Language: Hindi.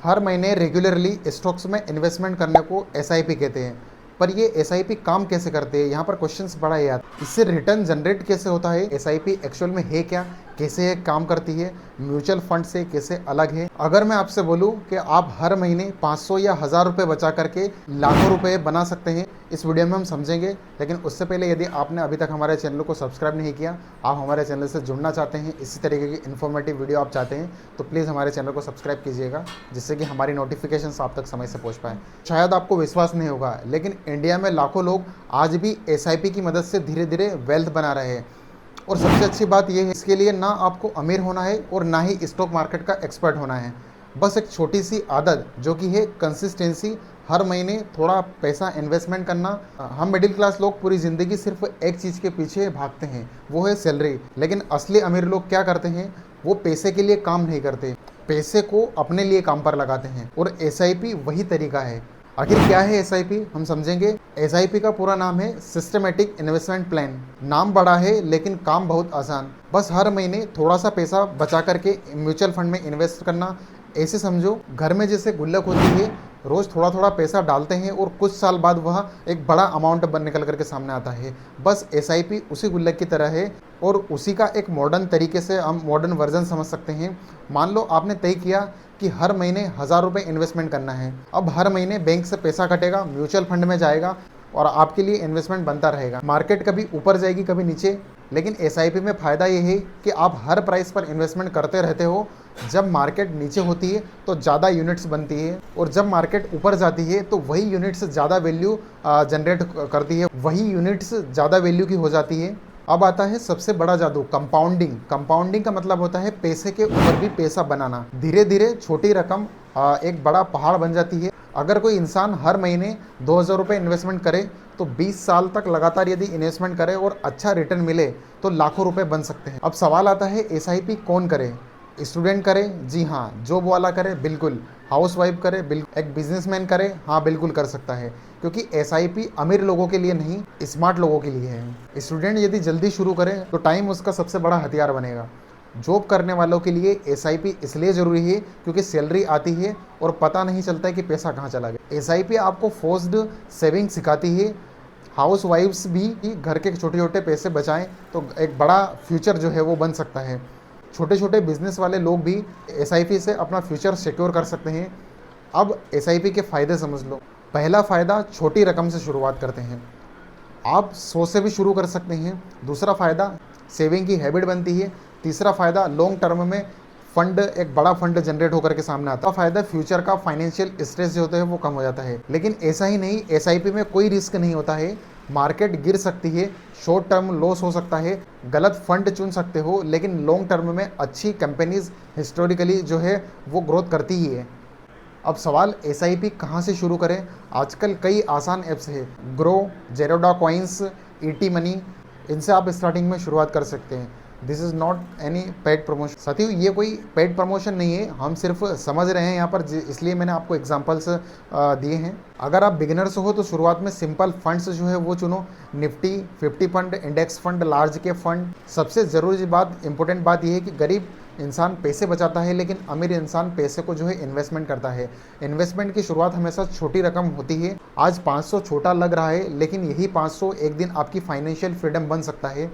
हर महीने रेगुलरली स्टॉक्स में इन्वेस्टमेंट करने को एसआईपी कहते हैं। पर ये एसआईपी काम कैसे करते हैं, यहाँ पर क्वेश्चंस बड़ा है यार। इससे रिटर्न जनरेट कैसे होता है, एसआईपी एक्चुअल में है क्या, कैसे ये काम करती है, म्यूचुअल फंड से कैसे अलग है। अगर मैं आपसे बोलूँ कि आप हर महीने 500 या 1000 रुपये बचा करके लाखों रुपए बना सकते हैं, इस वीडियो में हम समझेंगे। लेकिन उससे पहले यदि आपने अभी तक हमारे चैनल को सब्सक्राइब नहीं किया, आप हमारे चैनल से जुड़ना चाहते हैं, इसी तरीके की इन्फॉर्मेटिव वीडियो आप चाहते हैं, तो प्लीज़ हमारे चैनल को सब्सक्राइब कीजिएगा, जिससे कि हमारी नोटिफिकेशंस आप तक समय से पहुंच पाए। शायद आपको विश्वास नहीं होगा, लेकिन इंडिया में लाखों लोग आज भी एसआईपी की मदद से धीरे धीरे वेल्थ बना रहे हैं। और सबसे अच्छी बात यह है, इसके लिए ना आपको अमीर होना है और ना ही स्टॉक मार्केट का एक्सपर्ट होना है। बस एक छोटी सी आदत जो कि है कंसिस्टेंसी, हर महीने थोड़ा पैसा इन्वेस्टमेंट करना। हम मिडिल क्लास लोग पूरी ज़िंदगी सिर्फ एक चीज़ के पीछे भागते हैं, वो है सैलरी। लेकिन असली अमीर लोग क्या करते हैं, वो पैसे के लिए काम नहीं करते, पैसे को अपने लिए काम पर लगाते हैं। और एसआईपी वही तरीका है। आखिर क्या है एसआईपी, हम समझेंगे। एसआईपी का पूरा नाम है सिस्टमेटिक इन्वेस्टमेंट प्लान। नाम बड़ा है लेकिन काम बहुत आसान। बस हर महीने थोड़ा सा पैसा बचा करके म्यूचुअल फंड में इन्वेस्ट करना। ऐसे समझो, घर में जैसे गुल्लक होती है, रोज़ थोड़ा थोड़ा पैसा डालते हैं और कुछ साल बाद वह एक बड़ा अमाउंट बन निकल करके सामने आता है। बस एसआईपी उसी गुल्लक की तरह है और उसी का एक मॉडर्न तरीके से हम मॉडर्न वर्जन समझ सकते हैं। मान लो आपने तय किया कि हर महीने 1000 रुपये इन्वेस्टमेंट करना है। अब हर महीने बैंक से पैसा कटेगा, म्यूचुअल फंड में जाएगा और आपके लिए इन्वेस्टमेंट बनता रहेगा। मार्केट कभी ऊपर जाएगी कभी नीचे, लेकिन एसआईपी में फ़ायदा ये है कि आप हर प्राइस पर इन्वेस्टमेंट करते रहते हो। जब मार्केट नीचे होती है तो ज़्यादा यूनिट्स बनती है, और जब मार्केट ऊपर जाती है तो वही यूनिट्स ज़्यादा वैल्यू जनरेट करती है, वही यूनिट्स ज़्यादा वैल्यू की हो जाती है। अब आता है सबसे बड़ा जादू, कंपाउंडिंग। कंपाउंडिंग का मतलब होता है पैसे के ऊपर भी पैसा बनाना। धीरे धीरे छोटी रकम एक बड़ा पहाड़ बन जाती है। अगर कोई इंसान हर महीने 2000 रुपये इन्वेस्टमेंट करे तो 20 साल तक लगातार यदि इन्वेस्टमेंट करे और अच्छा रिटर्न मिले तो लाखों रुपए बन सकते हैं। अब सवाल आता है, एसआईपी कौन करे? स्टूडेंट करे? जी हाँ। जॉब वाला करे? बिल्कुल। हाउसवाइफ करे? बिल्कुल। एक बिजनेसमैन करे? हाँ, बिल्कुल कर सकता है, क्योंकि एसआईपी अमीर लोगों के लिए नहीं, स्मार्ट लोगों के लिए है। स्टूडेंट यदि जल्दी शुरू करे तो टाइम उसका सबसे बड़ा हथियार बनेगा। जॉब करने वालों के लिए एसआईपी इसलिए ज़रूरी है क्योंकि सैलरी आती है और पता नहीं चलता है कि पैसा कहाँ चला गया। एसआईपी आपको फोर्स्ड सेविंग सिखाती है। हाउस वाइफ्स भी घर के छोटे छोटे पैसे बचाएं तो एक बड़ा फ्यूचर जो है वो बन सकता है। छोटे छोटे बिजनेस वाले लोग भी एसआईपी से अपना फ्यूचर सिक्योर कर सकते हैं। अब एसआईपी के फ़ायदे समझ लो। पहला फ़ायदा, छोटी रकम से शुरुआत करते हैं। आप 100 से भी शुरू कर सकते हैं। दूसरा फ़ायदा, सेविंग की हैबिट बनती है। तीसरा फ़ायदा, लॉन्ग टर्म में फंड, एक बड़ा फंड जनरेट होकर के सामने आता है। फ़ायदा, फ्यूचर का फाइनेंशियल स्ट्रेस जो होता है वो कम हो जाता है। लेकिन ऐसा ही नहीं, एसआईपी में कोई रिस्क नहीं होता है। मार्केट गिर सकती है, शॉर्ट टर्म लॉस हो सकता है, गलत फंड चुन सकते हो, लेकिन लॉन्ग टर्म में अच्छी कंपनीज हिस्टोरिकली जो है वो ग्रोथ करती ही है। अब सवाल, एसआईपी कहाँ से शुरू करें? आजकल कई आसान ऐप्स है, grow, Zerodha coins, ET money, इनसे आप स्टार्टिंग में शुरुआत कर सकते हैं। This is not any paid promotion. साथियों, ये कोई पेड प्रमोशन नहीं है, हम सिर्फ समझ रहे हैं यहाँ पर, इसलिए मैंने आपको एग्जांपल्स दिए हैं। अगर आप बिगिनर्स हो तो शुरुआत में सिंपल फंड्स जो है वो चुनो। Nifty 50 fund, index fund, large cap fund. सबसे ज़रूरी बात, इंपॉर्टेंट बात यह है कि गरीब इंसान पैसे बचाता है, लेकिन अमीर इंसान पैसे को जो है इन्वेस्टमेंट करता है। इन्वेस्टमेंट की शुरुआत हमेशा छोटी रकम होती है। आज 500 छोटा लग रहा है, लेकिन यही 500 एक दिन आपकी फाइनेंशियल फ्रीडम बन सकता है।